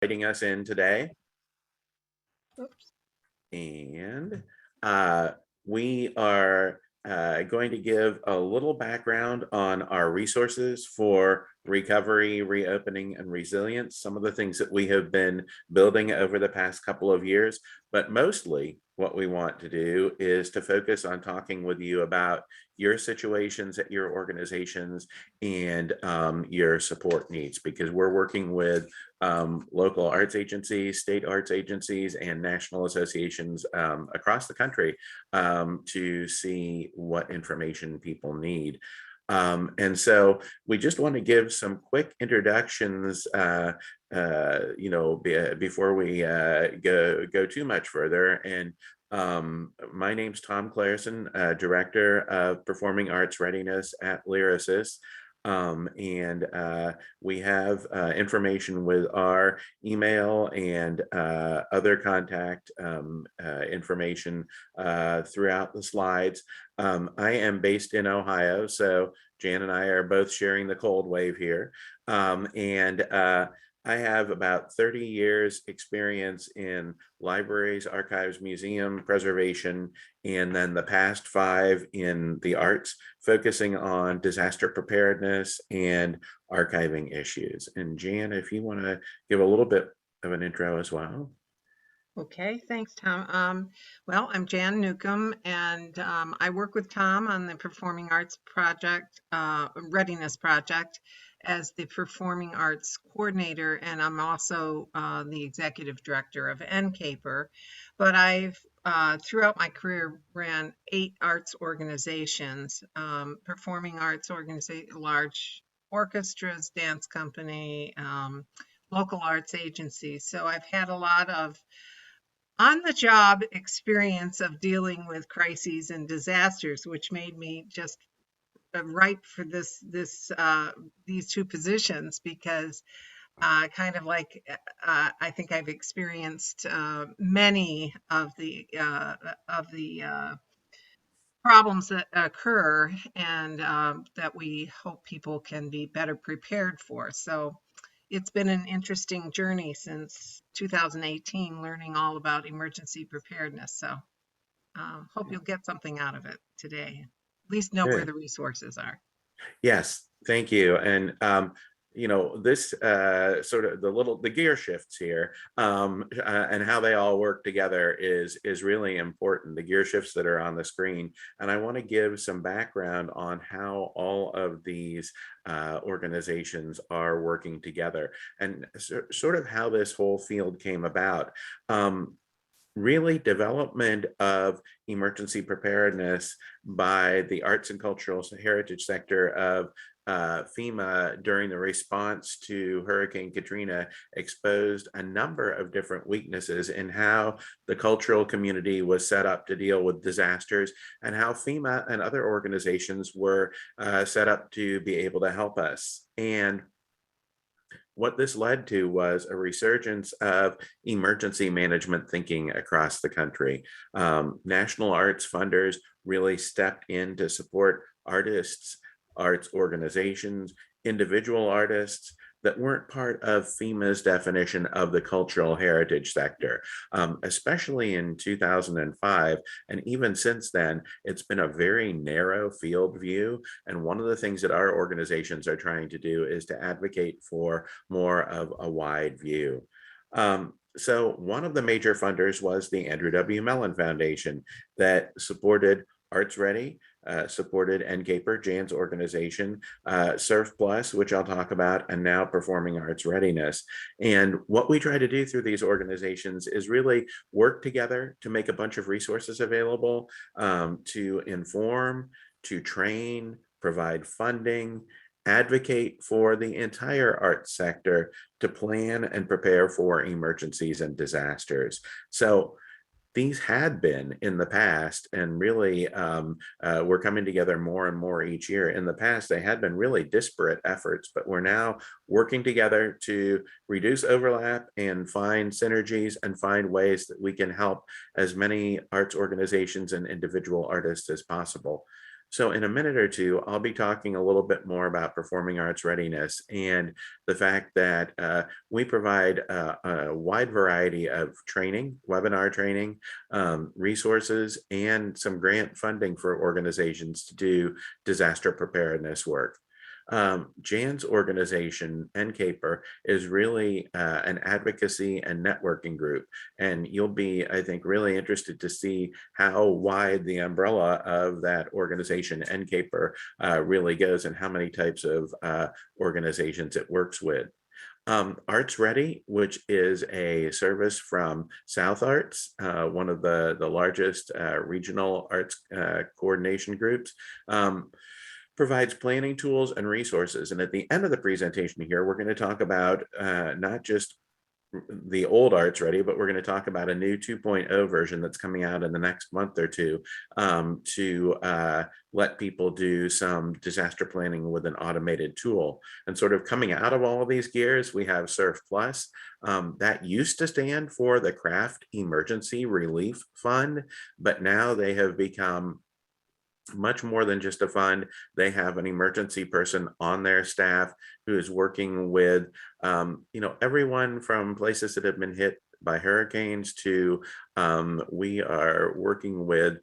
inviting us in today. Oops. And we are going to give a little background on our resources for recovery, reopening, and resilience, some of the things that we have been building over the past couple of years. But mostly what we want to do is to focus on talking with you about your situations at your organizations and your support needs, because we're working with local arts agencies, state arts agencies, and national associations across the country to see what information people need. And so we just want to give some quick introductions, before we go too much further. And my name's Tom Clareson, Director of Performing Arts Readiness at Lyricist. And we have information with our email and other contact information throughout the slides. I am based in Ohio, so Jan and I are both sharing the cold wave here. And I have about 30 years experience in libraries, archives, museum preservation, and then the past 5 in the arts, focusing on disaster preparedness and archiving issues. And Jan, if you want to give a little bit of an intro as well. Okay, thanks, Tom. Well, I'm Jan Newcomb, and I work with Tom on the Performing Arts Project, Readiness Project, as the Performing Arts Coordinator, and I'm also the Executive Director of NCAPER. But I've, throughout my career, ran 8 arts organizations, performing arts organizations, large orchestras, dance company, local arts agencies. So I've had a lot of on-the-job experience of dealing with crises and disasters, which made me just ripe for these 2 positions, because kind of like I think I've experienced many of the problems that occur, and that we hope people can be better prepared for. So it's been an interesting journey since 2018, learning all about emergency preparedness. So hope you'll get something out of it today. At least know where Good. the resources are. Yes, thank you. And this sort of the gear shifts here, and how they all work together is really important. The gear shifts that are on the screen, and I want to give some background on how all of these organizations are working together, and sort of how this whole field came about. Really, development of emergency preparedness by the arts and cultural heritage sector of FEMA during the response to Hurricane Katrina exposed a number of different weaknesses in how the cultural community was set up to deal with disasters, and how FEMA and other organizations were set up to be able to help us. And what this led to was a resurgence of emergency management thinking across the country. National arts funders really stepped in to support artists, arts organizations, individual artists that weren't part of FEMA's definition of the cultural heritage sector, especially in 2005. And even since then, it's been a very narrow field view. And one of the things that our organizations are trying to do is to advocate for more of a wide view. So one of the major funders was the Andrew W. Mellon Foundation that supported Arts Ready, supported NCAPER, Jan's organization, Surf Plus, which I'll talk about, and now Performing Arts Readiness. And what we try to do through these organizations is really work together to make a bunch of resources available, to inform, to train, provide funding, advocate for the entire arts sector to plan and prepare for emergencies and disasters. So these had been in the past, and really we're coming together more and more each year. In the past, they had been really disparate efforts, but we're now working together to reduce overlap and find synergies and find ways that we can help as many arts organizations and individual artists as possible. So in a minute or two, I'll be talking a little bit more about performing arts readiness and the fact that we provide a wide variety of training, webinar training, resources, and some grant funding for organizations to do disaster preparedness work. Jan's organization, NCAPER, is really an advocacy and networking group. And you'll be, I think, really interested to see how wide the umbrella of that organization, NCAPER, really goes and how many types of organizations it works with. Arts Ready, which is a service from South Arts, one of the largest regional arts coordination groups, provides planning tools and resources. And at the end of the presentation here, we're going to talk about not just the old Arts Ready, but we're going to talk about a new 2.0 version that's coming out in the next month or two to let people do some disaster planning with an automated tool. And sort of coming out of all of these gears, we have Surf Plus. That used to stand for the Craft Emergency Relief Fund, but now they have become much more than just a fund. They have an emergency person on their staff who is working with, everyone from places that have been hit by hurricanes to we are working with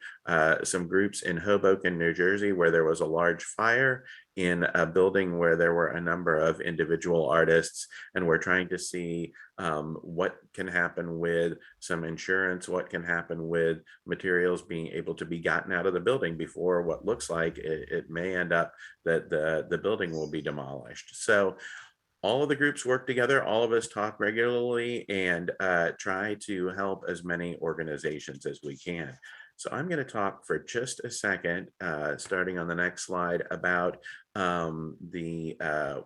some groups in Hoboken, New Jersey, where there was a large fire in a building where there were a number of individual artists, and we're trying to see what can happen with some insurance, what can happen with materials being able to be gotten out of the building before what looks like it may end up that the building will be demolished. So all of the groups work together, all of us talk regularly, and try to help as many organizations as we can. So I'm going to talk for just a second, starting on the next slide, about the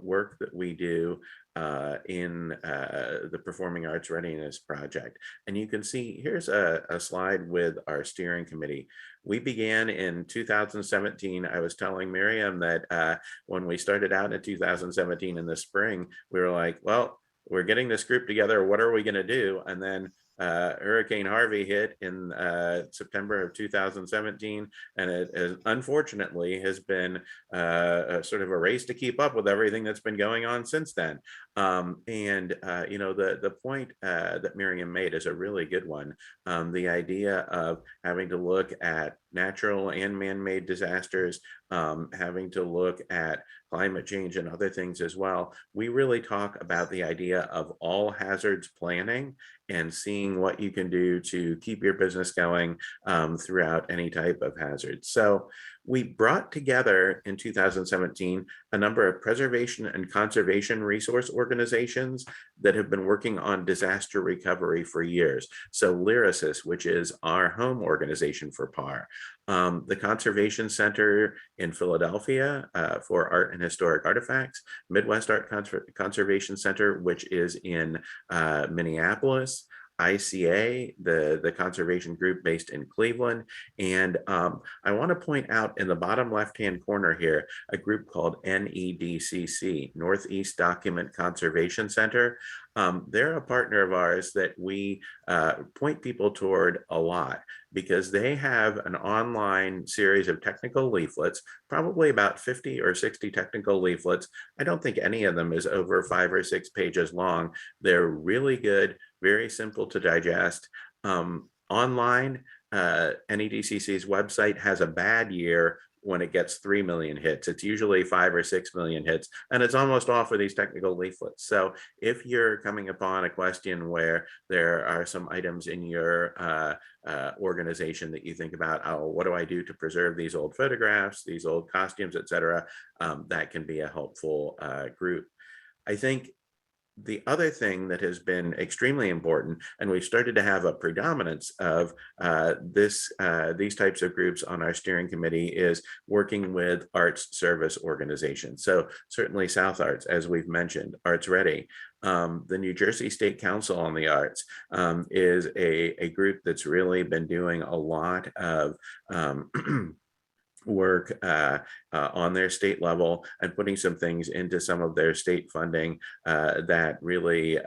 work that we do in the Performing Arts Readiness Project. And you can see here's a slide with our steering committee. We began in 2017. I was telling Miriam that when we started out in 2017 in the spring, we were like, well, we're getting this group together. What are we going to do? And then Hurricane Harvey hit in September of 2017, and it unfortunately has been sort of a race to keep up with everything that's been going on since then. The point that Miriam made is a really good one. The idea of having to look at natural and man-made disasters, having to look at climate change and other things as well. We really talk about the idea of all hazards planning and seeing what you can do to keep your business going throughout any type of hazard. So we brought together in 2017 a number of preservation and conservation resource organizations that have been working on disaster recovery for years. So Lyrasis, which is our home organization for PAR, the Conservation Center in Philadelphia for Art and Historic Artifacts, Midwest Art Conservation Center, which is in Minneapolis, ICA, the conservation group based in Cleveland. And I want to point out in the bottom left-hand corner here, a group called NEDCC, Northeast Document Conservation Center. They're a partner of ours that we point people toward a lot because they have an online series of technical leaflets, probably about 50 or 60 technical leaflets. I don't think any of them is over 5 or 6 pages long. They're really good, very simple to digest. Online, NEDCC's website has a bad year when it gets 3 million hits. It's usually 5 or 6 million hits, and it's almost all for these technical leaflets. So if you're coming upon a question where there are some items in your organization that you think about, oh, what do I do to preserve these old photographs, these old costumes, etc., that can be a helpful group. I think the other thing that has been extremely important, and we've started to have a predominance of these types of groups on our steering committee, is working with arts service organizations. So certainly South Arts, as we've mentioned, Arts Ready. The New Jersey State Council on the Arts is a group that's really been doing a lot of work on their state level and putting some things into some of their state funding that really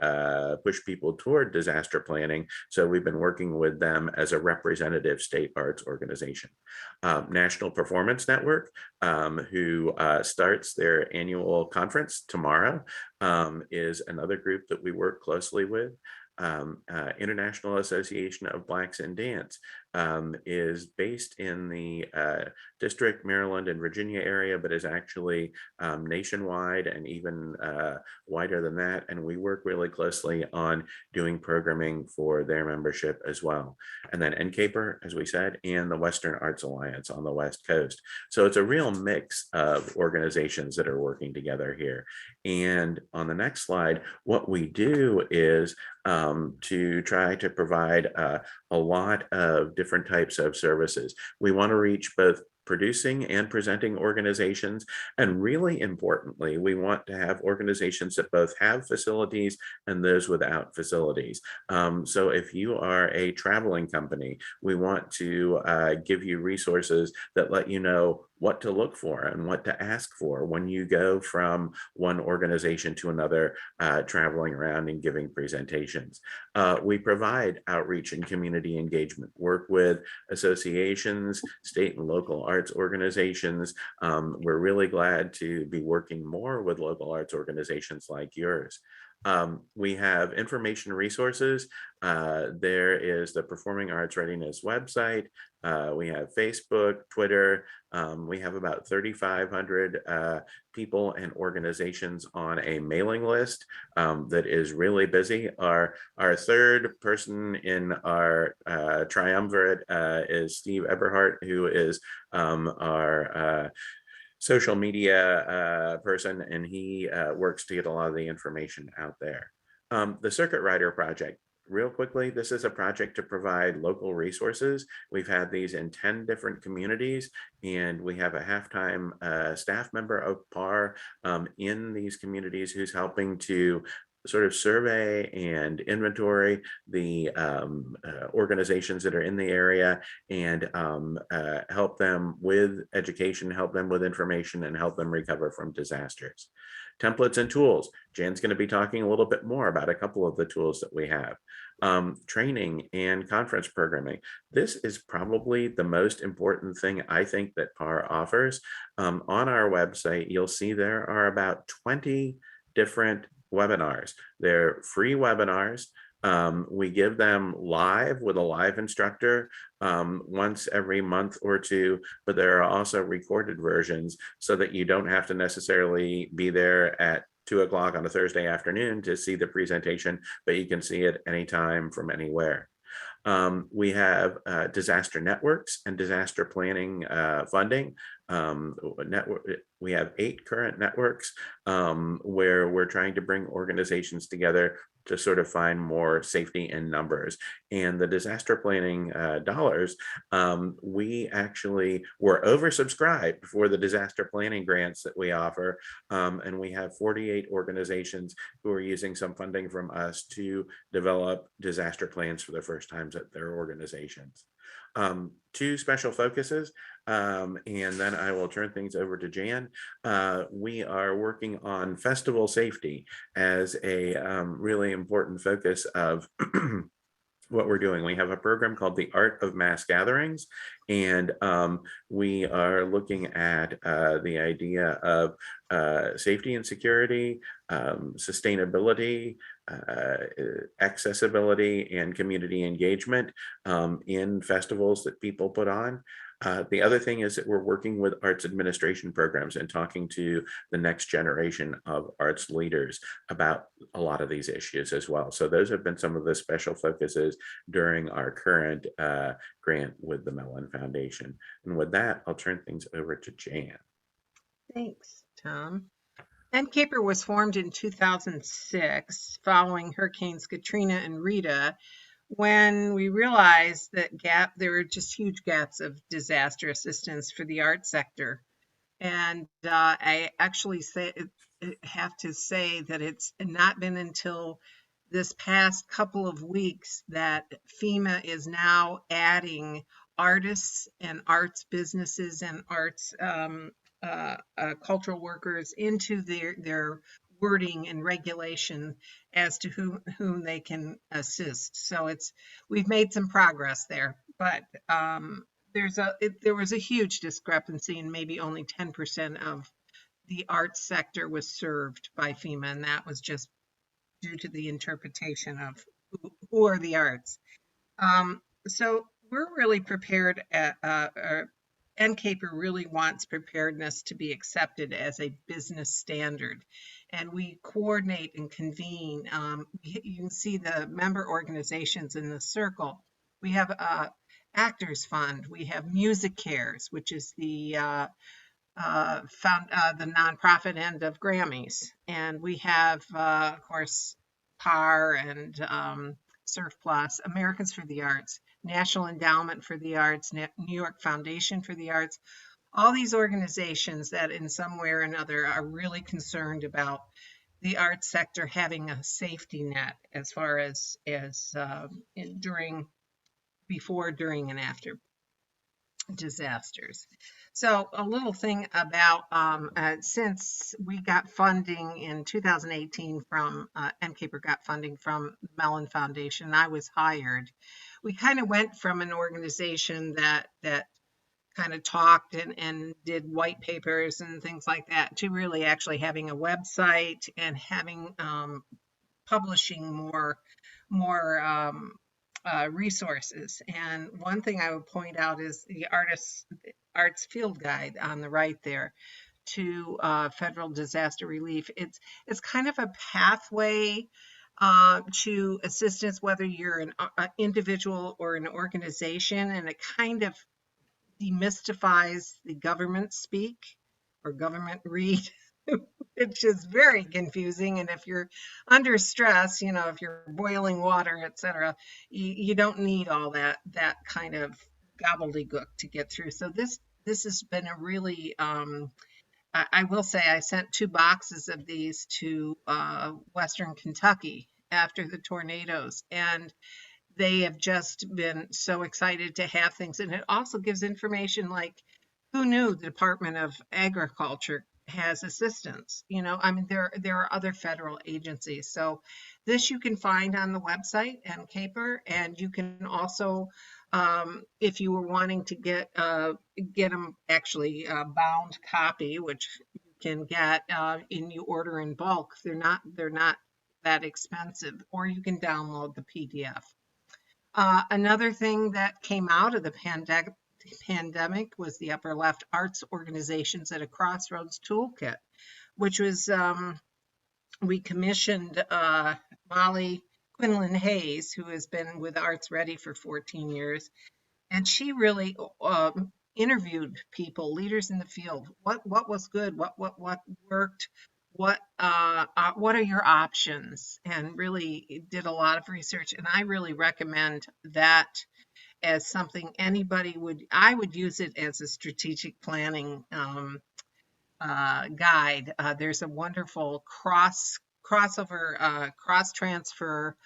push people toward disaster planning. So we've been working with them as a representative state arts organization. National Performance Network, who starts their annual conference tomorrow, is another group that we work closely with. International Association of Blacks in Dance is based in the District, Maryland, and Virginia area, but is actually nationwide and even wider than that. And we work really closely on doing programming for their membership as well. And then NCAPER, as we said, and the Western Arts Alliance on the West Coast. So it's a real mix of organizations that are working together here. And on the next slide, what we do is to try to provide a lot of different types of services. We want to reach both producing and presenting organizations. And really importantly, we want to have organizations that both have facilities and those without facilities. So if you are a traveling company, we want to give you resources that let you know what to look for and what to ask for when you go from one organization to another, traveling around and giving presentations. We provide outreach and community engagement, work with associations, state and local arts organizations. We're really glad to be working more with local arts organizations like yours. We have information resources. There is the Performing Arts Readiness website. We have Facebook, Twitter. We have about 3,500 people and organizations on a mailing list that is really busy. Our third person in our triumvirate is Steve Eberhardt, who is our social media person, and he works to get a lot of the information out there. The Circuit Rider Project. Real quickly, this is a project to provide local resources. We've had these in 10 different communities, and we have a halftime staff member of PAR in these communities who's helping to sort of survey and inventory the organizations that are in the area and help them with education, help them with information, and help them recover from disasters. Templates and tools. Jan's going to be talking a little bit more about a couple of the tools that we have. Training and conference programming. This is probably the most important thing I think that PAR offers. On our website, you'll see there are about 20 different webinars. They're free webinars. We give them live with a live instructor once every month or two, but there are also recorded versions so that you don't have to necessarily be there at 2 o'clock on a Thursday afternoon to see the presentation, but you can see it anytime from anywhere. We have disaster networks and disaster planning funding. We have 8 current networks where we're trying to bring organizations together to sort of find more safety in numbers. And the disaster planning dollars, we actually were oversubscribed for the disaster planning grants that we offer. And we have 48 organizations who are using some funding from us to develop disaster plans for the first times at their organizations. 2 special focuses, and then I will turn things over to Jan. We are working on festival safety as a really important focus of what we're doing. We have a program called the Art of Mass Gatherings, and we are looking at the idea of safety and security, sustainability, accessibility, and community engagement in festivals that people put on. The other thing is that we're working with arts administration programs and talking to the next generation of arts leaders about a lot of these issues as well. So those have been some of the special focuses during our current grant with the Mellon Foundation. And with that, I'll turn things over to Jan. Thanks, Tom. NCAPER was formed in 2006 following Hurricanes Katrina and Rita, when we realized that there were just huge gaps of disaster assistance for the art sector. And I actually have to say that it's not been until this past couple of weeks that FEMA is now adding artists and arts businesses and arts cultural workers into their wording and regulation as to whom they can assist. So we've made some progress there, but there was a huge discrepancy, and maybe only 10% of the arts sector was served by FEMA, and that was just due to the interpretation of who are the arts. So we're really prepared NCAPER really wants preparedness to be accepted as a business standard, and we coordinate and convene. You can see the member organizations in the circle. We have Actors Fund. We have Music Cares, which is the nonprofit end of Grammys, and we have, of course, PAR and Surf Plus, Americans for the Arts, National Endowment for the Arts, New York Foundation for the Arts. All these organizations that, in some way or another, are really concerned about the arts sector having a safety net as far as during, before, during, and after disasters. So a little thing about since we got funding in 2018 from NCAPER got funding from the Mellon Foundation, I was hired. We kind of went from an organization that kind of talked and did white papers and things like that to really actually having a website and having publishing more resources. And one thing I would point out is the arts field guide on the right there to federal disaster relief. It's kind of a pathway to assistance, whether you're an individual or an organization, and it kind of demystifies the government speak or government read, which is very confusing. And if you're under stress, if you're boiling water, etc., you don't need all that kind of gobbledygook to get through. So this has been a really I will say I sent 2 boxes of these to Western Kentucky after the tornadoes, and they have just been so excited to have things. And it also gives information like, who knew the Department of Agriculture has assistance? I mean, there are other federal agencies. So this you can find on the website and Caper, and you can also, if you were wanting to get them actually bound copy, which you can get in you order in bulk. They're not that expensive, or you can download the PDF. Another thing that came out of the pandemic was the upper left arts organizations at a crossroads toolkit, which was we commissioned Molly Quinlan Hayes, who has been with Arts Ready for 14 years, and she really interviewed people, leaders in the field. What was good? What worked? What are your options? And really did a lot of research. And I really recommend that as something I would use it as a strategic planning guide. There's a wonderful cross transfer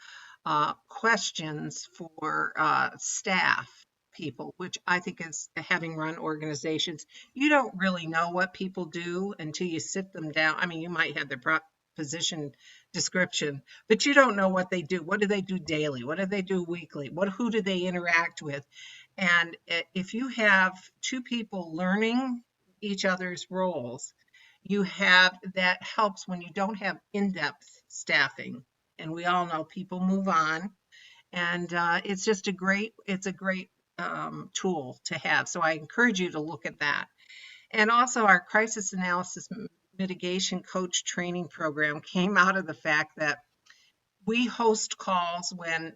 questions for staff people, which I think is, having run organizations, you don't really know what people do until you sit them down. I mean, you might have their position description, but you don't know what they do. What do they do daily? What do they do weekly? Who do they interact with? And if you have 2 people learning each other's roles, that helps when you don't have in-depth staffing. And we all know people move on, and it's a great tool to have. So I encourage you to look at that. And also, our crisis analysis mitigation coach training program came out of the fact that we host calls when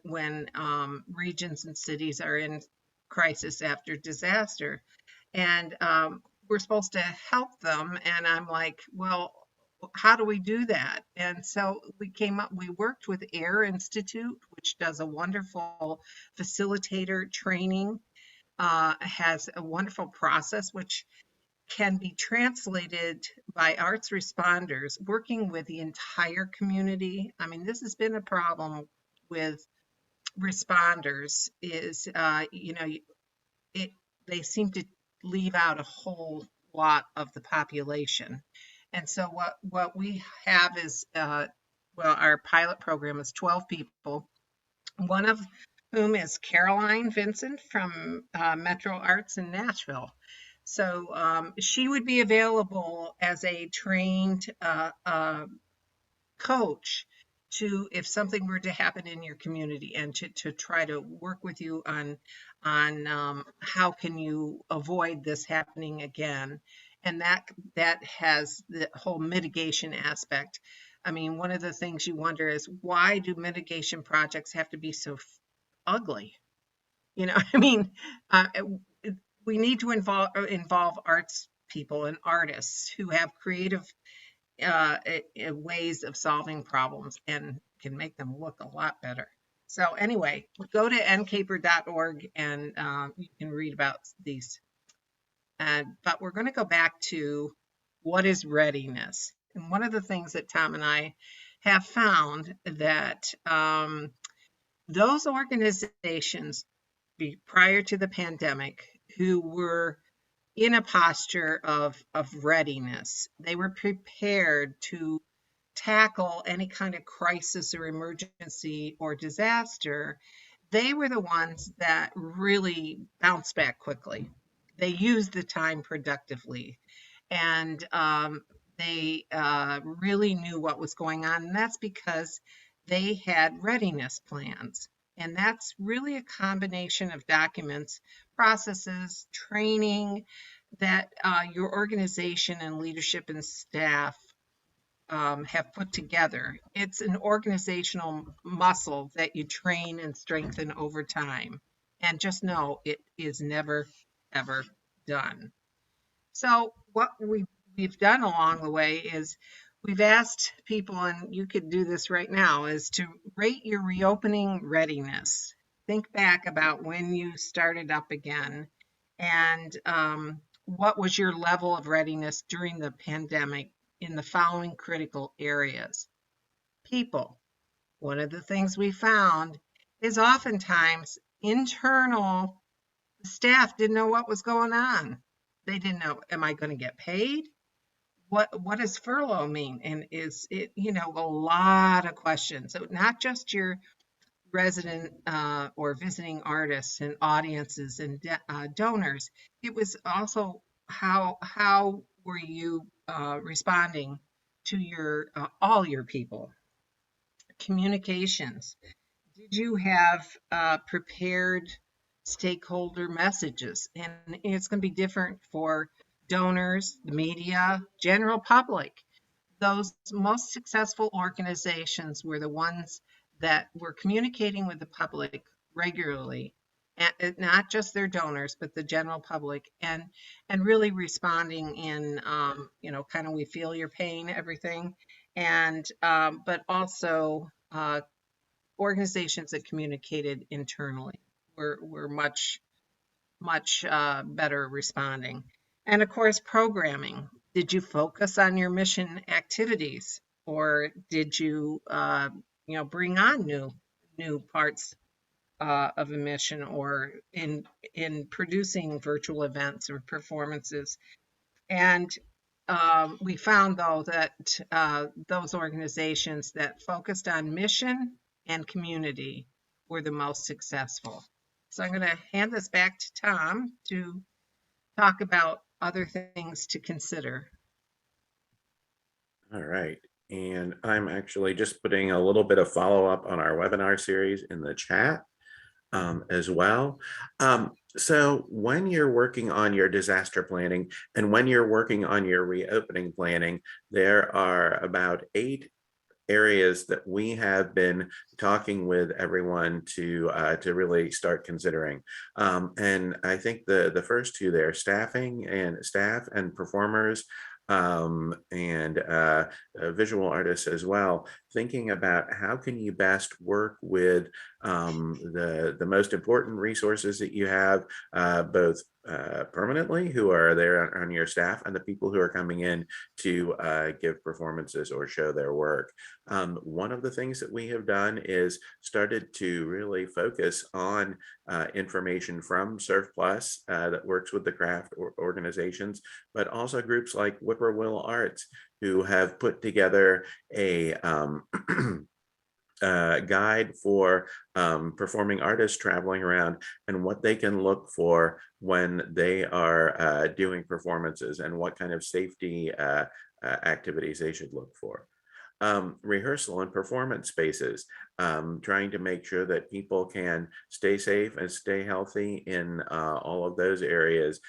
regions and cities are in crisis after disaster, and we're supposed to help them. And I'm like, well, how do we do that? And so we worked with AIR Institute, which does a wonderful facilitator training, has a wonderful process, which can be translated by arts responders working with the entire community. I mean, this has been a problem with responders is, it they seem to leave out a whole lot of the population. And so what we have is well, our pilot program is 12 people, one of whom is Caroline Vincent from Metro Arts in Nashville. So she would be available as a trained coach to, if something were to happen in your community, and to try to work with you on how can you avoid this happening again. And that has the whole mitigation aspect. I mean, one of the things you wonder is, why do mitigation projects have to be so ugly? You know, I mean, we need to involve arts people and artists who have creative ways of solving problems and can make them look a lot better. So anyway, go to ncaper.org and you can read about these. But we're going to go back to what is readiness. And one of the things that Tom and I have found that those organizations prior to the pandemic who were in a posture of readiness. They were prepared to tackle any kind of crisis or emergency or disaster. They were the ones that really bounced back quickly. They used the time productively, and they really knew what was going on. And that's because they had readiness plans. And that's really a combination of documents, processes, training that your organization and leadership and staff have put together. It's an organizational muscle that you train and strengthen over time. And just know it is never, ever done. So, what we've done along the way is we've asked people, and you could do this right now, is to rate your reopening readiness. Think back about when you started up again, and what was your level of readiness during the pandemic in the following critical areas. People. One of the things we found is oftentimes internal staff didn't know what was going on. They didn't know, am I going to get paid? What does furlough mean? And is it, a lot of questions. So not just your resident or visiting artists and audiences and donors. It was also how were you responding to your all your people? Communications. Did you have prepared stakeholder messages? And it's going to be different for donors, the media, general public. Those most successful organizations were the ones that were communicating with the public regularly, and not just their donors, but the general public, and really responding in, kind of, we feel your pain, everything, and but also organizations that communicated internally were much better responding. And of course, programming. Did you focus on your mission activities, or did you, bring on new parts of a mission, or in producing virtual events or performances? And we found, though, that those organizations that focused on mission and community were the most successful. So I'm going to hand this back to Tom to talk about other things to consider. All right. And I'm actually just putting a little bit of follow up on our webinar series in the chat as well. So when you're working on your disaster planning and when you're working on your reopening planning, there are about 8 areas that we have been talking with everyone to really start considering. And I think the first 2 there, staff and performers, and visual artists as well. thinking about how can you best work with the most important resources that you have, both permanently, who are there on your staff, and the people who are coming in to give performances or show their work. One of the things that we have done is started to really focus on information from Surf Plus that works with the craft organizations, but also groups like Whippoorwill Arts, who have put together a guide for performing artists traveling around and what they can look for when they are doing performances and what kind of safety activities they should look for. Rehearsal and performance spaces, trying to make sure that people can stay safe and stay healthy in all of those areas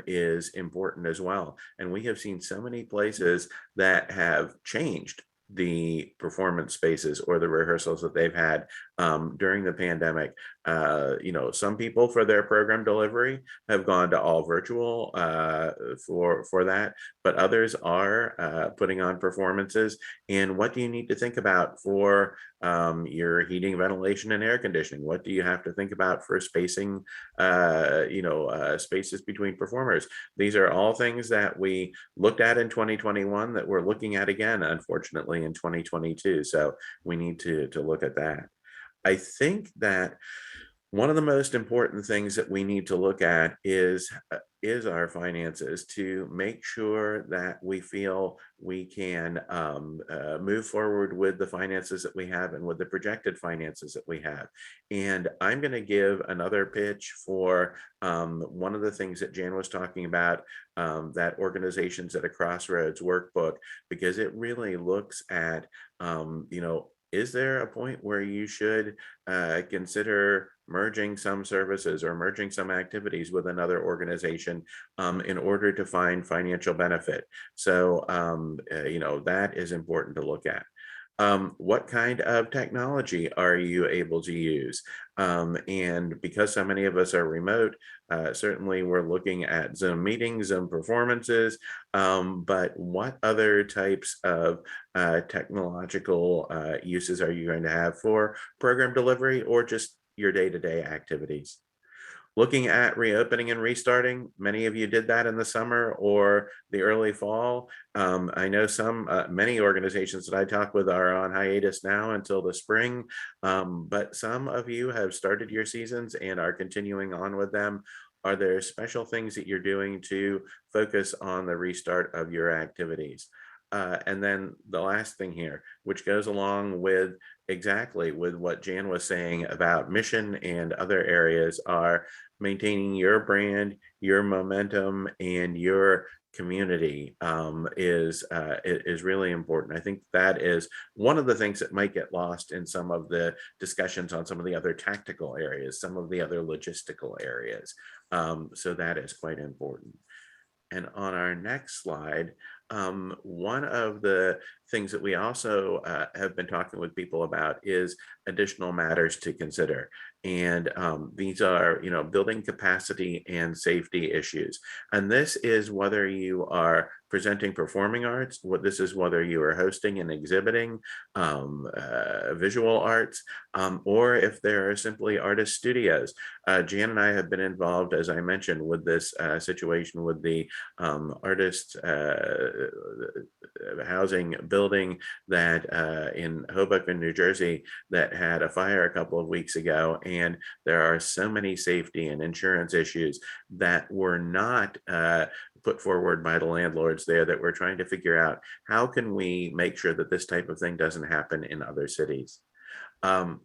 is important as well. And we have seen so many places that have changed the performance spaces or the rehearsals that they've had during the pandemic. Some people for their program delivery have gone to all virtual for that, but others are putting on performances. And what do you need to think about for your heating, ventilation, and air conditioning? What do you have to think about for spacing, spaces between performers? These are all things that we looked at in 2021 that we're looking at again, unfortunately, in 2022. So we need to look at that. I think that one of the most important things that we need to look at is our finances, to make sure that we feel we can move forward with the finances that we have and with the projected finances that we have. And I'm going to give another pitch for one of the things that Jan was talking about, that Organizations at a Crossroads workbook, because it really looks at, is there a point where you should consider merging some services or merging some activities with another organization in order to find financial benefit? So, that is important to look at. What kind of technology are you able to use? And because so many of us are remote, certainly we're looking at Zoom meetings, Zoom performances, but what other types of technological uses are you going to have for program delivery or just your day-to-day activities? Looking at reopening and restarting, many of you did that in the summer or the early fall. I know many organizations that I talk with are on hiatus now until the spring, but some of you have started your seasons and are continuing on with them. Are there special things that you're doing to focus on the restart of your activities? And then the last thing here, which goes along with exactly with what Jan was saying about mission and other areas, are maintaining your brand, your momentum, and your community is really important. I think that is one of the things that might get lost in some of the discussions on some of the other tactical areas, some of the other logistical areas. So that is quite important. And on our next slide, one of the things that we also have been talking with people about is additional matters to consider. And these are, building capacity and safety issues. And this is whether you are presenting performing arts, this is whether you are hosting and exhibiting visual arts, or if there are simply artist studios. Jan and I have been involved, as I mentioned, with this situation with the artist housing building that in Hoboken, New Jersey, that had a fire a couple of weeks ago. And there are so many safety and insurance issues that were not put forward by the landlords there, that we're trying to figure out how can we make sure that this type of thing doesn't happen in other cities.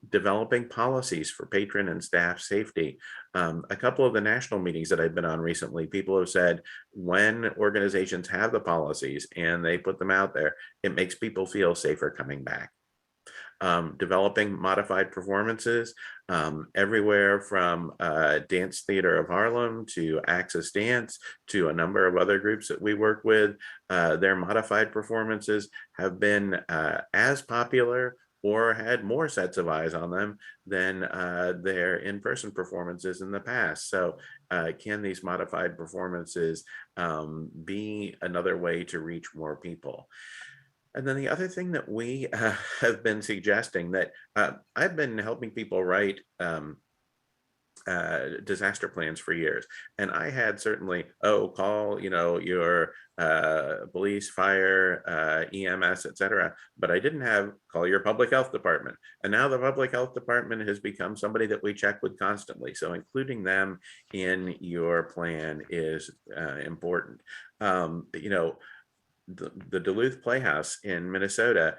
Developing policies for patron and staff safety. A couple of the national meetings that I've been on recently, people have said when organizations have the policies and they put them out there, it makes people feel safer coming back. Developing modified performances, everywhere from Dance Theater of Harlem to Axis Dance to a number of other groups that we work with. Their modified performances have been as popular or had more sets of eyes on them than their in-person performances in the past. So can these modified performances be another way to reach more people? And then the other thing that we have been suggesting that I've been helping people write disaster plans for years, and I had certainly, oh, call, your police, fire, EMS, etc. But I didn't have call your public health department. And now the public health department has become somebody that we check with constantly. So including them in your plan is important. The Duluth Playhouse in Minnesota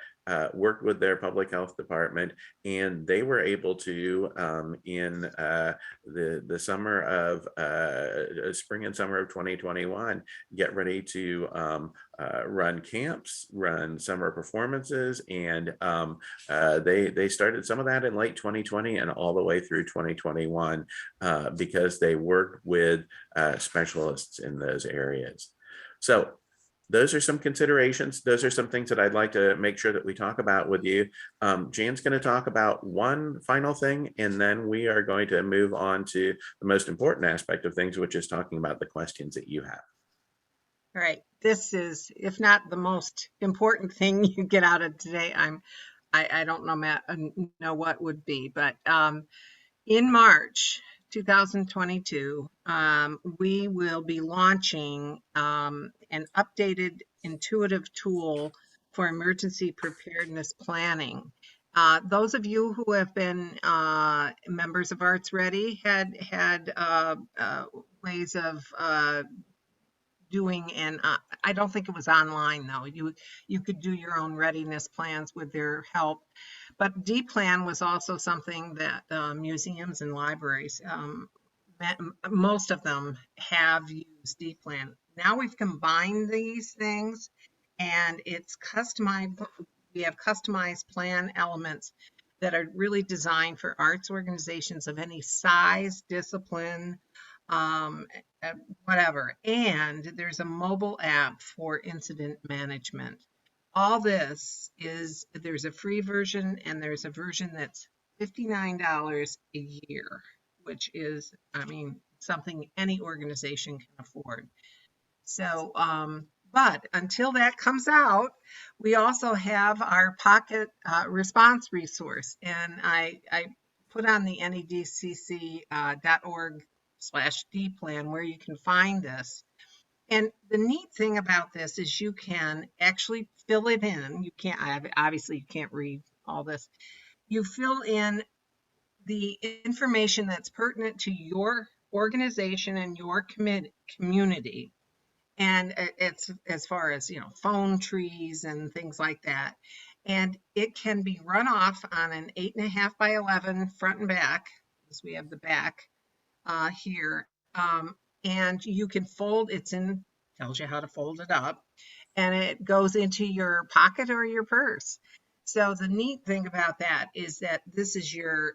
worked with their public health department, and they were able to, in the summer of spring and summer of 2021, get ready to run camps, run summer performances, and they started some of that in late 2020 and all the way through 2021 because they worked with specialists in those areas. So those are some considerations. Those are some things that I'd like to make sure that we talk about with you. Jan's going to talk about one final thing, and then we are going to move on to the most important aspect of things, which is talking about the questions that you have. All right. This is, if not the most important thing you get out of today, I don't know, Matt, know what would be, but in March 2022, we will be launching an updated intuitive tool for emergency preparedness planning. Those of you who have been members of Arts Ready had ways of doing, and I don't think it was online though. You could do your own readiness plans with their help. But D-Plan was also something that museums and libraries, most of them have used D-Plan. Now we've combined these things, and it's customized. We have customized plan elements that are really designed for arts organizations of any size, discipline, um, whatever. And there's a mobile app for incident management. All this is, there's a free version and there's a version that's $59 a year, which is, I mean, something any organization can afford. So, but until that comes out, we also have our pocket response resource. And I put on the nedcc.org/D-plan where you can find this. And the neat thing about this is you can actually fill it in. You can't, obviously, you can't read all this. You fill in the information that's pertinent to your organization and your community. And it's as far as, phone trees and things like that. And it can be run off on an 8.5 by 11 front and back, because we have the back here. And you can fold, tells you how to fold it up, and it goes into your pocket or your purse. So the neat thing about that is that this is your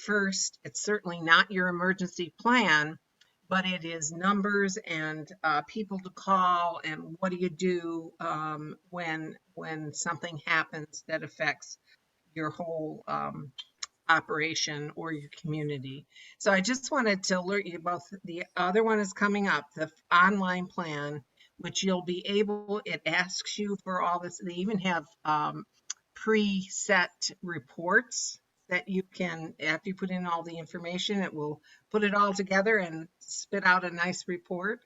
first, it's certainly not your emergency plan, but it is numbers and people to call and what do you do when something happens that affects your whole operation or your community. So I just wanted to alert you both. The other one is coming up, the online plan, which you'll be able, it asks you for all this. They even have preset reports that you can, after you put in all the information, it will put it all together and spit out a nice report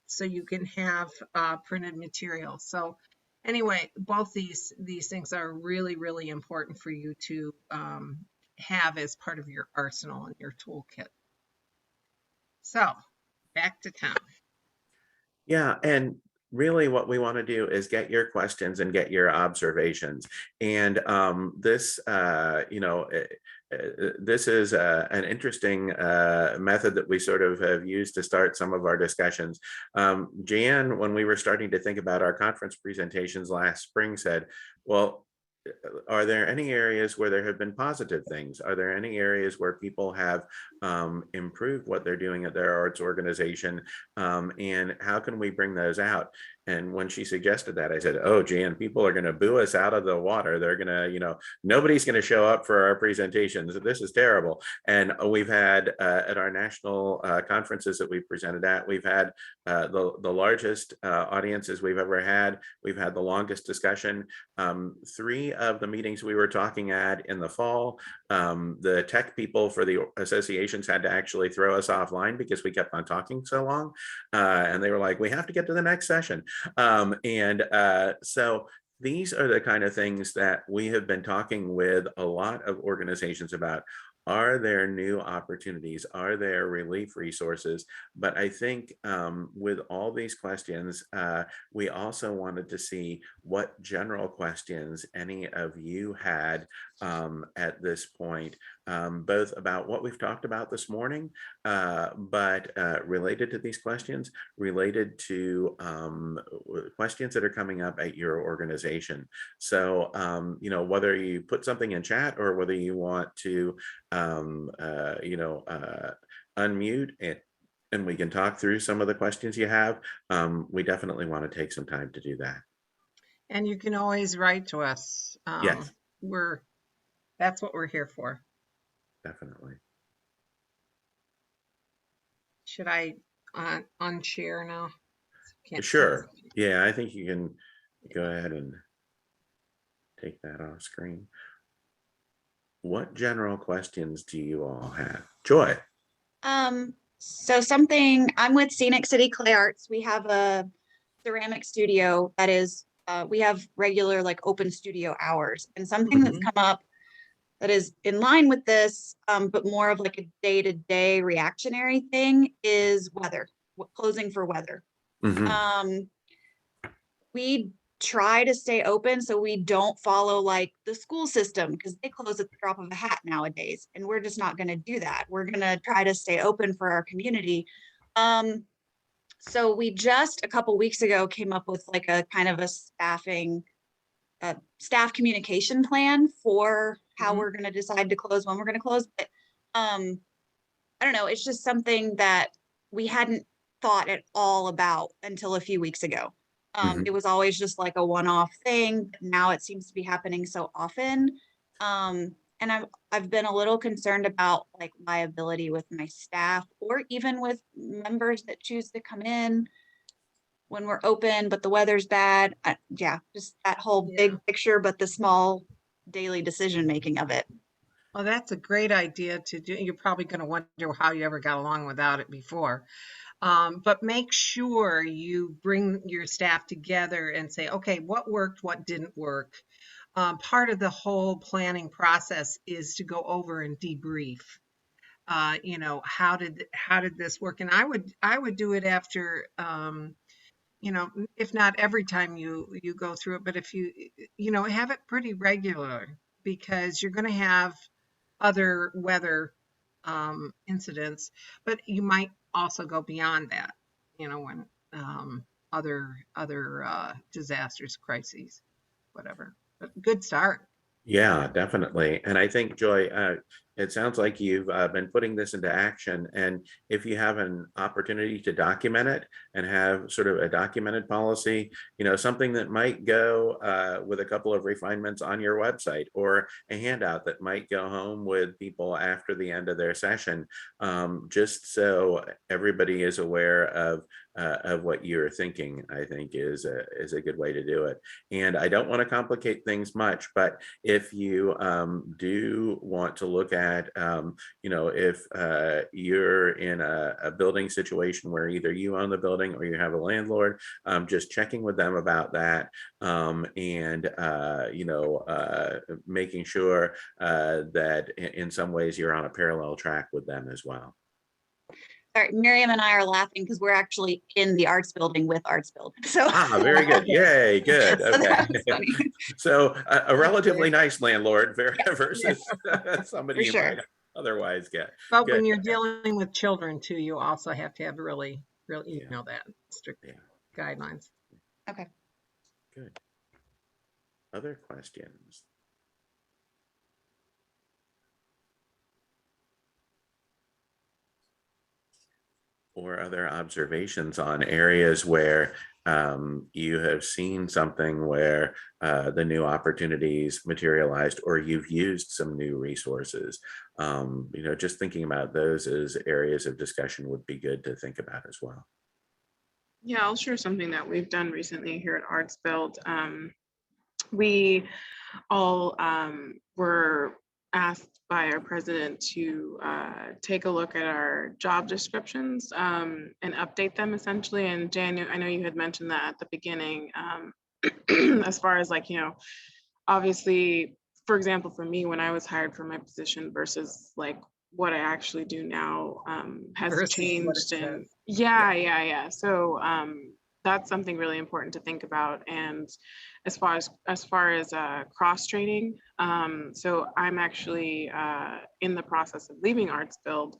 so you can have printed material. So anyway, both these things are really, really important for you to have as part of your arsenal and your toolkit. So back to Tom. Yeah, and really what we want to do is get your questions and get your observations. And this, this is an interesting method that we sort of have used to start some of our discussions. Jan, when we were starting to think about our conference presentations last spring, said, well, are there any areas where there have been positive things? Are there any areas where people have improved what they're doing at their arts organization? And how can we bring those out? And when she suggested that, I said, oh, Jan, people are going to boo us out of the water. They're going to, nobody's going to show up for our presentations. This is terrible. And we've had at our national conferences that we've presented at, we've had the largest audiences we've ever had. We've had the longest discussion. 3 of the meetings we were talking at in the fall, the tech people for the associations had to actually throw us offline because we kept on talking so long. And they were like, we have to get to the next session. So these are the kind of things that we have been talking with a lot of organizations about. Are there new opportunities? Are there relief resources? But I think with all these questions, we also wanted to see what general questions any of you had at this point, both about what we've talked about this morning, but related to these questions, related to questions that are coming up at your organization. So, whether you put something in chat or whether you want to, unmute and we can talk through some of the questions you have, we definitely want to take some time to do that. And you can always write to us. Yes, That's what we're here for. definitely. Should I unshare now? Can't see. Sure. Yeah, I think you can go ahead and take that off screen. What general questions do you all have? Joy. So I'm with Scenic City Clay Arts. We have a ceramic studio that is, we have regular like open studio hours, and something that's come up that is in line with this, but more of like a day-to-day reactionary thing is weather, closing for weather. We try to stay open so we don't follow like the school system, because they close at the drop of a hat nowadays, and we're just not going to do that. We're going to try to stay open for our community. So we just a couple weeks ago came up with like a kind of a staff communication plan for how we're going to decide to close, when we're going to close. But I don't know, it's just something that we hadn't thought at all about until a few weeks ago. It was always just like a one-off thing, but now it seems to be happening so often. And I've been a little concerned about like liability with my staff, or even with members that choose to come in when we're open, but the weather's bad. Just that whole big picture, but the small daily decision making of it. Well, that's a great idea to do. You're probably going to wonder how you ever got along without it before. But make sure you bring your staff together and say, okay, what worked, what didn't work. Part of the whole planning process is to go over and debrief. How did this work? And I would do it after, if not every time you go through it, but if you have it pretty regular, because you're going to have other weather incidents, but you might also go beyond that, when other disasters, crises, whatever. But good start. Yeah, definitely. And I think, Joy, it sounds like you've been putting this into action. And if you have an opportunity to document it and have sort of a documented policy, something that might go with a couple of refinements on your website, or a handout that might go home with people after the end of their session, just so everybody is aware of what you're thinking, I think is a good way to do it. And I don't want to complicate things much, but if you do want to look at, if you're in a building situation where either you own the building or you have a landlord, just checking with them about that, and making sure that in some ways you're on a parallel track with them as well. All right, Miriam and I are laughing because we're actually in the arts building with Arts Build. So very good. Yay, good. Okay. So a relatively nice landlord versus somebody you might otherwise get. But when you're dealing with children too, you also have to have really that strict guidelines. Okay. Good. Other questions? Or other observations on areas where you have seen something where the new opportunities materialized, or you've used some new resources. Just thinking about those as areas of discussion would be good to think about as well. Yeah, I'll share something that we've done recently here at Arts Build. We all were asked by our president to take a look at our job descriptions and update them essentially. And Jan, I know you had mentioned that at the beginning, as far as like, obviously, for example, for me, when I was hired for my position versus like what I actually do now has Versus what it changed. And says. yeah. So that's something really important to think about. And as far as cross training, so I'm actually in the process of leaving Arts Build,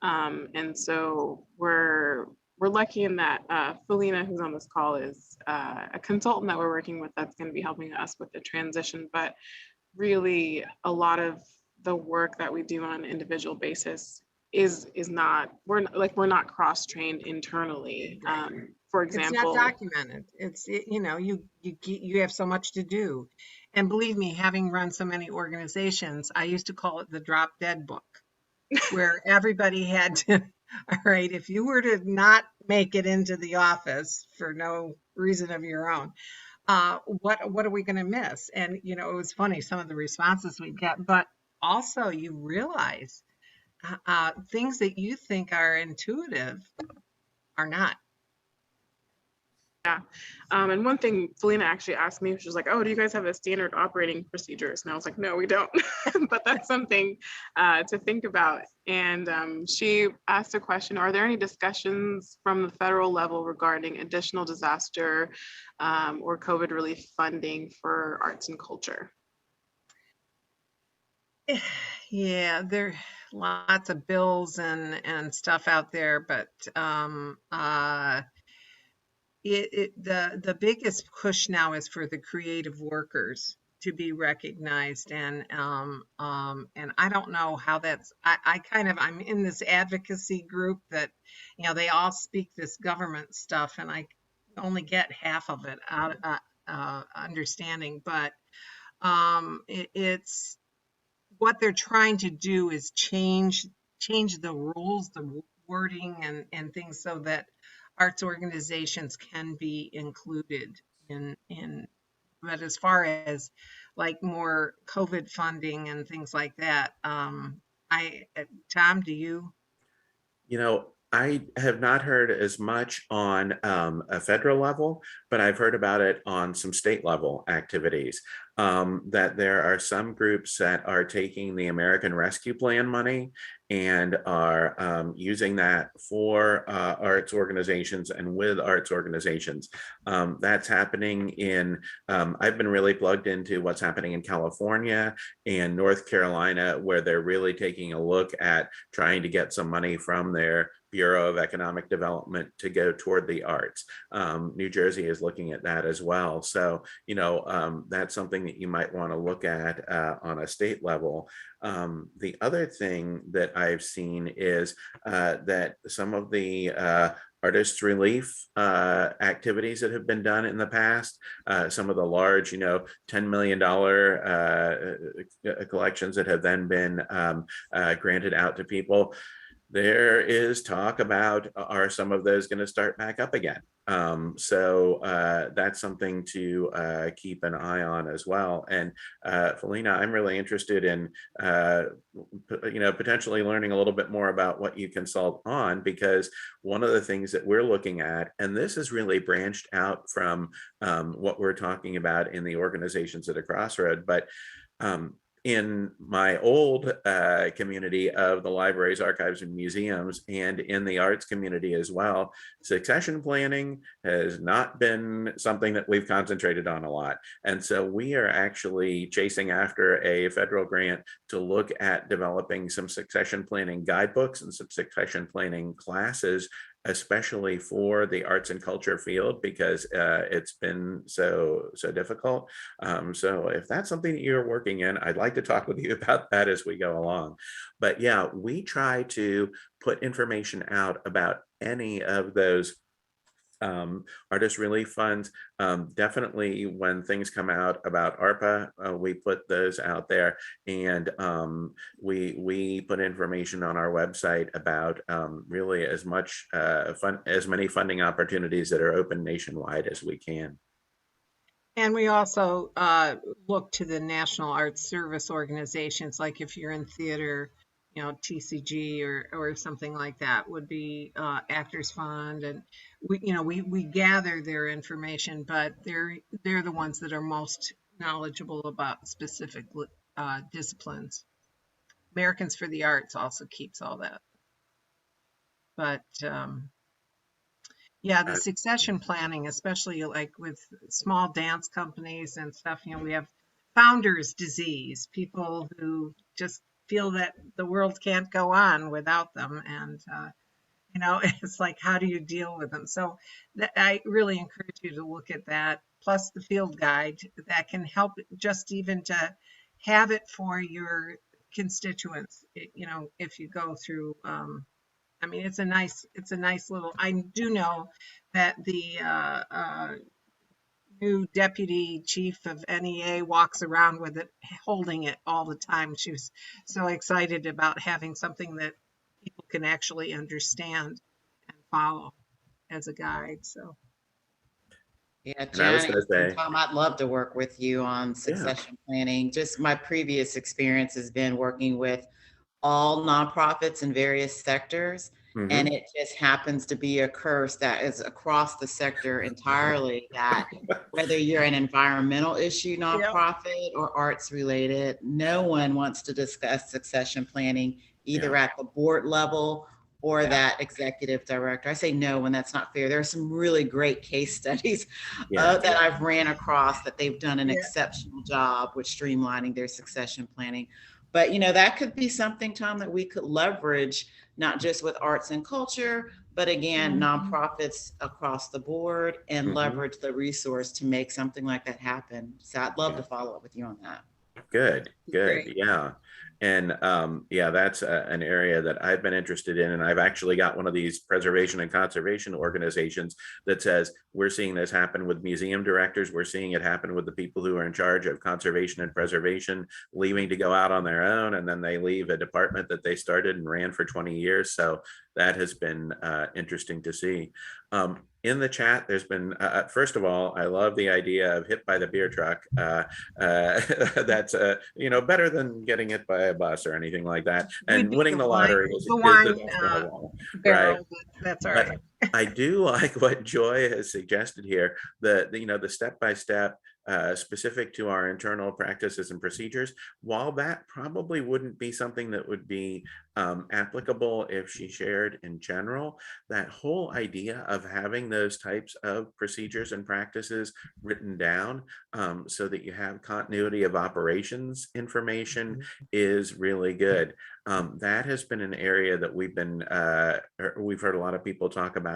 and so we're lucky in that Felina, who's on this call, is a consultant that we're working with that's going to be helping us with the transition. But really, a lot of the work that we do on an individual basis is not, we're not cross trained internally. For It's not example, documented. You have so much to do. And believe me, having run so many organizations, I used to call it the drop dead book, where everybody had to, all right, if you were to not make it into the office for no reason of your own, what are we going to miss? And, it was funny, some of the responses we get, but also you realize things that you think are intuitive are not. yeah. And one thing Felina actually asked me, she was like, "Oh, do you guys have a standard operating procedures?" And I was like, "No, we don't." But that's something to think about. And she asked a question: are there any discussions from the federal level regarding additional disaster or COVID relief funding for arts and culture? Yeah, there are lots of bills and stuff out there, but the biggest push now is for the creative workers to be recognized, and I don't know how that's. I'm in this advocacy group that they all speak this government stuff, and I only get half of it out understanding, but it's what they're trying to do is change the rules, the wording, and things so that arts organizations can be included in. But as far as like more COVID funding and things like that, Tom, do you? I have not heard as much on a federal level, but I've heard about it on some state level activities. That there are some groups that are taking the American Rescue Plan money and are using that for arts organizations and with arts organizations. That's happening I've been really plugged into what's happening in California and North Carolina, where they're really taking a look at trying to get some money from their Bureau of Economic Development to go toward the arts. New Jersey is looking at that as well. So, that's something that you might want to look at on a state level. The other thing that I've seen is that some of the artists relief activities that have been done in the past, some of the large, $10 million collections that have then been granted out to people. There is talk about, are some of those going to start back up again? So that's something to keep an eye on as well. And Felina, I'm really interested in, potentially learning a little bit more about what you consult on, because one of the things that we're looking at, and this is really branched out from what we're talking about in the organizations at a crossroad, but in my old community of the libraries, archives, and museums, and in the arts community as well, succession planning has not been something that we've concentrated on a lot. And so we are actually chasing after a federal grant to look at developing some succession planning guidebooks and some succession planning classes, especially for the arts and culture field, because it's been so difficult. So if that's something that you're working in, I'd like to talk with you about that as we go along. But yeah, we try to put information out about any of those Artist relief funds. Definitely when things come out about ARPA, we put those out there, and we put information on our website about really as much as many funding opportunities that are open nationwide as we can. And we also look to the National Arts Service organizations, like if you're in theater, TCG or something like that would be Actors Fund, and we gather their information, but they're the ones that are most knowledgeable about specific disciplines. Americans for the Arts also keeps all that, but yeah, the Uh, succession planning, especially like with small dance companies and stuff, we have founder's disease, people who just feel that the world can't go on without them. And, it's like, how do you deal with them? So I really encourage you to look at that, plus the field guide that can help just even to have it for your constituents, if you go through, I mean, it's a nice little, I do know that the new deputy chief of NEA walks around with it, holding it all the time. She was so excited about having something that people can actually understand and follow as a guide. So, Yeah, and I was Jan going to and say, Tom, I'd love to work with you on yeah, succession planning. Just my previous experience has been working with all nonprofits in various sectors. And hmm it just happens to be a curse that is across the sector entirely, that whether you're an environmental issue yeah, nonprofit or arts related, no one wants to discuss succession planning yeah, either at the board level or yeah, that executive director. I say no when that's not fair. There are some really great case studies yeah, that I've ran across that they've done an yeah. exceptional job with streamlining their succession planning. But that could be something, Tom, that we could leverage, not just with arts and culture, but again, Mhm. nonprofits across the board, and hmm leverage the resource to make something like that happen. So I'd love yeah. to follow up with you on that. Good, good. Great. Yeah. And yeah, that's an area that I've been interested in. And I've actually got one of these preservation and conservation organizations that says we're seeing this happen with museum directors. We're seeing it happen with the people who are in charge of conservation and preservation, leaving to go out on their own. And then they leave a department that they started and ran for 20 years. So that has been interesting to see. In the chat, there's been, first of all, I love the idea of hit by the beer truck. That's better than getting hit by a bus or anything like that. We'd And be winning the lottery the is the wine next level, right? barrel, but that's all But right. I do like what Joy has suggested here. The step by step, specific to our internal practices and procedures. While that probably wouldn't be something that would be applicable if she shared in general, that whole idea of having those types of procedures and practices written down, so that you have continuity of operations information, is really good. That has been an area that we've heard a lot of people talk about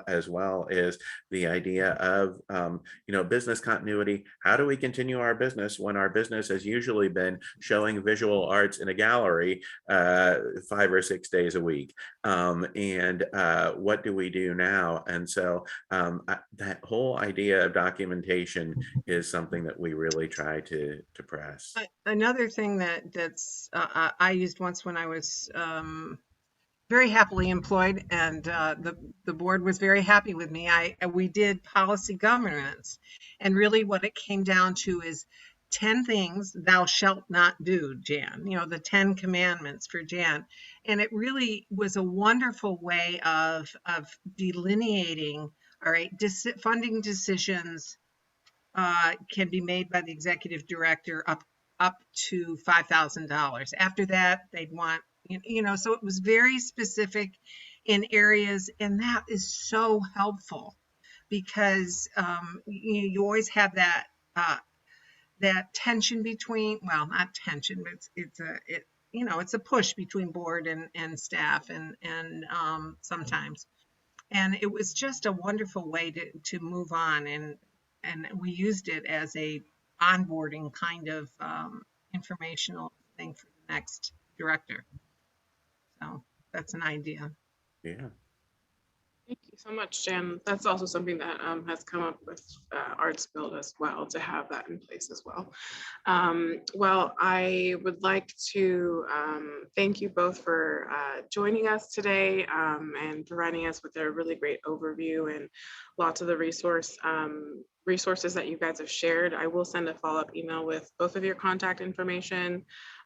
as well, is the idea of business continuity. How do we continue our business when our business has usually been showing visual arts in a gallery 5 or 6 days a week? And what do we do now? And so that whole idea of documentation is something that we really try to press. Another thing that's I used once when I was very happily employed, and the board was very happy with me. We did policy governance, and really what it came down to is 10 things thou shalt not do, Jan. The 10 commandments for Jan, and it really was a wonderful way of delineating. All right, funding decisions can be made by the executive director up to $5,000. After that, they'd want, so it was very specific in areas, and that is so helpful because you always have that tension between, well, not tension, but it's a push between board and staff, and sometimes. And it was just a wonderful way to move on, and we used it as a onboarding kind of informational thing for the next director. So that's an idea. Yeah. Thank you so much, Jan. That's also something that has come up with Arts Build as well, to have that in place as well. Well, I would like to thank you both for joining us today and providing us with a really great overview and lots of the resources that you guys have shared. I will send a follow-up email with both of your contact information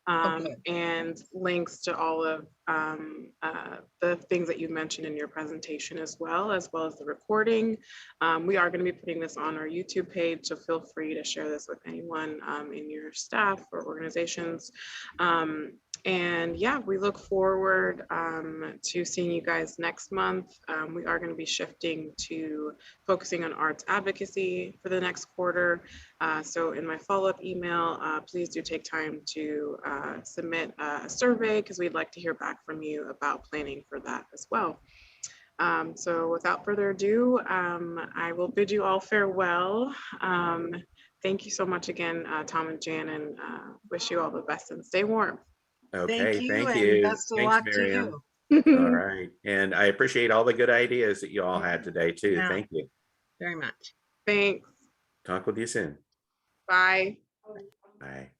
Okay. and links to all of the things that you mentioned in your presentation as well as the recording. We are going to be putting this on our YouTube page, so feel free to share this with anyone in your staff or organizations. And yeah, we look forward to seeing you guys next month. We are going to be shifting to focusing on arts advocacy for the next quarter. So in my follow-up email, please do take time to submit a survey, because we'd like to hear back from you about planning for that as well. So without further ado, I will bid you all farewell. Thank you so much again, Tom and Jan, and wish you all the best and stay warm. Okay, Thank thank you, and you. best of Thanks, luck to Miriam. you. All right. And I appreciate all the good ideas that you all had today too. Yeah. Thank you. Very much. Thanks. Talk with you soon. Bye. Bye.